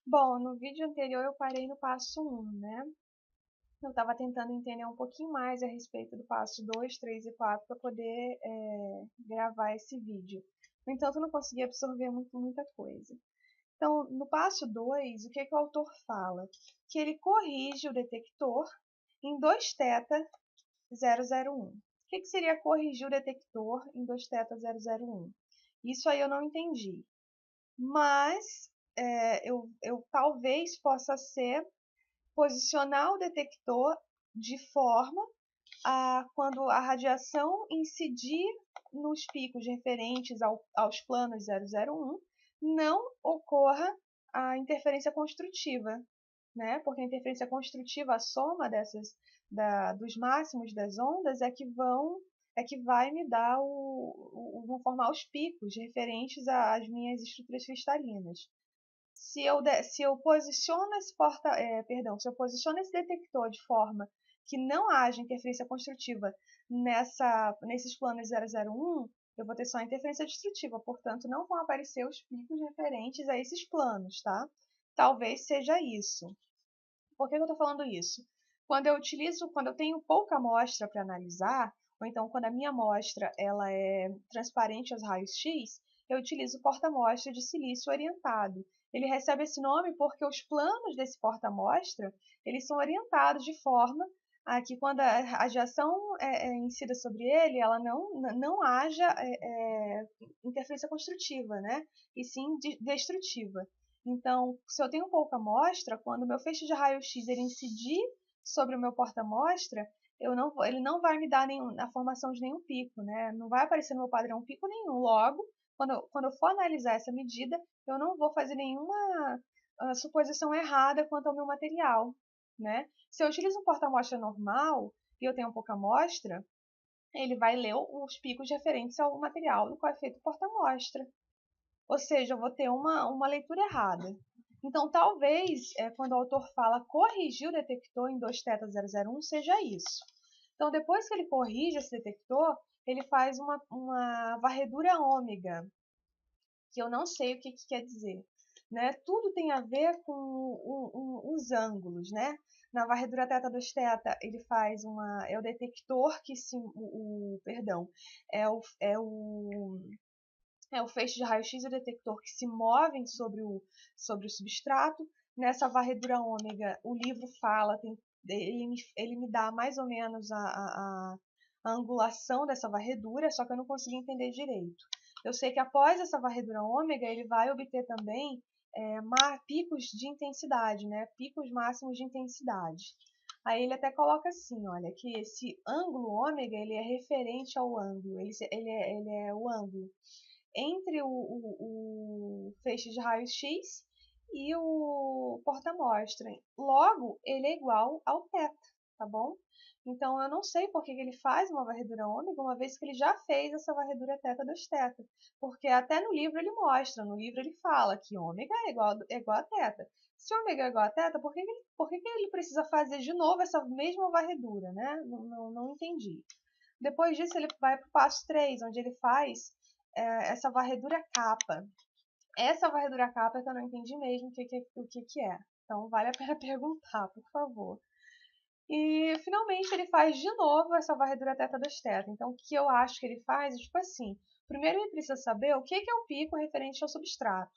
Bom, no vídeo anterior eu parei no passo 1, né? Eu estava tentando entender um pouquinho mais a respeito do passo 2, 3 e 4 para poder gravar esse vídeo. No entanto, eu não consegui absorver muita coisa. Então, no passo 2, o que, que o autor fala? Que ele corrige o detector em 2θ 001. O que, que seria corrigir o detector em 2θ 001? Isso aí eu não entendi. Mas eu talvez possa ser posicionar o detector de forma a, quando a radiação incidir nos picos referentes aos planos 001, não ocorra a interferência construtiva, né? Porque a interferência construtiva, a soma dos máximos das ondas é que vai me dar vão formar os picos referentes às minhas estruturas cristalinas. Se eu posiciono se eu posiciono esse detector de forma que não haja interferência construtiva nesses planos 001, eu vou ter só interferência destrutiva, portanto não vão aparecer os picos referentes a esses planos, tá? Talvez seja isso. Por que eu estou falando isso? Quando eu tenho pouca amostra para analisar, ou então quando a minha amostra ela é transparente aos raios X, eu utilizo o porta-amostra de silício orientado. Ele recebe esse nome porque os planos desse porta-amostra eles são orientados de forma a que quando a radiação incida sobre ele, ela não haja interferência construtiva, né? E sim destrutiva. Então, se eu tenho pouca amostra, quando o meu feixe de raio-x ele incidir sobre o meu porta-amostra, ele não vai me dar a formação de nenhum pico, né? Não vai aparecer no meu padrão pico nenhum. Logo, quando eu for analisar essa medida, eu não vou fazer nenhuma suposição errada quanto ao meu material, né? Se eu utilizo um porta-amostra normal e eu tenho pouca amostra, ele vai ler os picos referentes ao material do qual é feito o porta-amostra. Ou seja, eu vou ter uma leitura errada. Então, talvez, quando o autor fala corrigir o detector em 2θ001, seja isso. Então, depois que ele corrige esse detector, ele faz uma varredura ômega, que eu não sei o que quer dizer. Né? Tudo tem a ver com os ângulos, né? Na varredura θ2θ, ele faz é o detector que se... perdão, é o feixe de raio-x e o detector que se movem sobre o substrato. Nessa varredura ômega, o livro fala, ele me dá mais ou menos a angulação dessa varredura, só que eu não consegui entender direito. Eu sei que após essa varredura ômega, ele vai obter também picos de intensidade, né? Picos máximos de intensidade. Aí ele até coloca assim, olha, que esse ângulo ômega ele é referente ao ângulo, ele é o ângulo entre o feixe de raio-x e o porta-amostra. Logo, ele é igual ao θ, tá bom? Então, eu não sei por que ele faz uma varredura ômega, uma vez que ele já fez essa varredura θ2θ. Porque até no livro ele mostra, no livro ele fala que ômega é igual a θ. Se ômega é igual a θ, por que ele precisa fazer de novo essa mesma varredura, né? Não entendi. Depois disso, ele vai para o passo 3, onde ele faz essa varredura capa. Essa varredura capa é que eu não entendi mesmo o que é. Então, vale a pena perguntar, por favor. E, finalmente, ele faz de novo essa varredura θ2θ. Então, o que eu acho que ele faz é tipo assim. Primeiro, ele precisa saber o que é o pico referente ao substrato.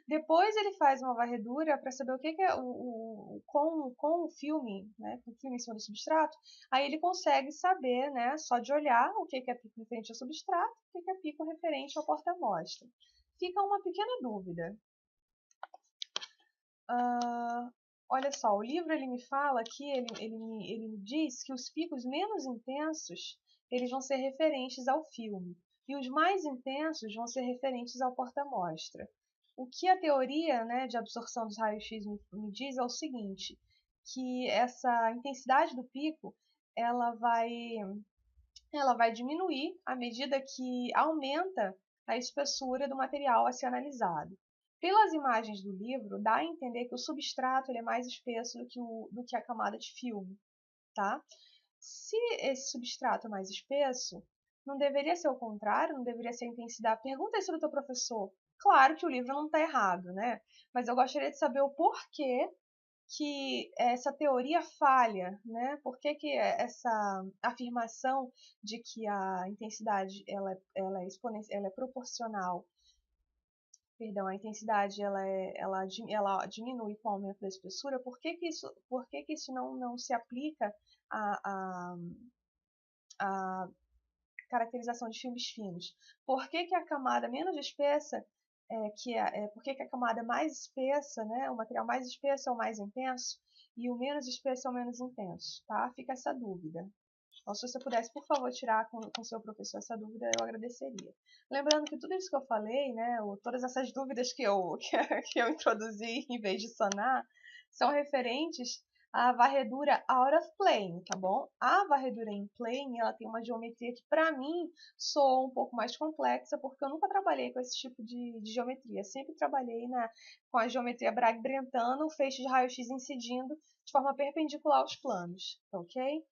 Depois ele faz uma varredura para saber o que é com o filme, né, com o filme em cima do substrato, aí ele consegue saber, né, só de olhar o que é pico referente ao substrato, o que é pico referente ao porta-amostra. Fica uma pequena dúvida. Olha só, o livro ele me fala aqui, ele me diz que os picos menos intensos eles vão ser referentes ao filme e os mais intensos vão ser referentes ao porta-amostra. O que a teoria, né, de absorção dos raios-x me diz é o seguinte, que essa intensidade do pico ela vai diminuir à medida que aumenta a espessura do material a ser analisado. Pelas imagens do livro, dá a entender que o substrato ele é mais espesso do que a camada de filme. Tá? Se esse substrato é mais espesso, não deveria ser o contrário, não deveria ser a intensidade. Pergunta isso do teu professor. Claro que o livro não está errado, né? Mas eu gostaria de saber o porquê que essa teoria falha, né? Por que que essa afirmação de que a intensidade ela é proporcional, perdão, a intensidade ela diminui com o aumento da espessura, por que que isso não se aplica à, à caracterização de filmes finos? Por que que a camada menos espessa, por que que a camada mais espessa, né, o material mais espesso é o mais intenso e o menos espesso é o menos intenso, tá? Fica essa dúvida. Então, se você pudesse, por favor, tirar com seu professor essa dúvida, eu agradeceria. Lembrando que tudo isso que eu falei, né, todas essas dúvidas que eu introduzi em vez de sanar, são referentes à varredura out of plane, tá bom? A varredura em plane, ela tem uma geometria que, para mim, soa um pouco mais complexa, porque eu nunca trabalhei com esse tipo de geometria. Sempre trabalhei com a geometria Bragg-Brentano, feixe de raio-x incidindo de forma perpendicular aos planos, ok?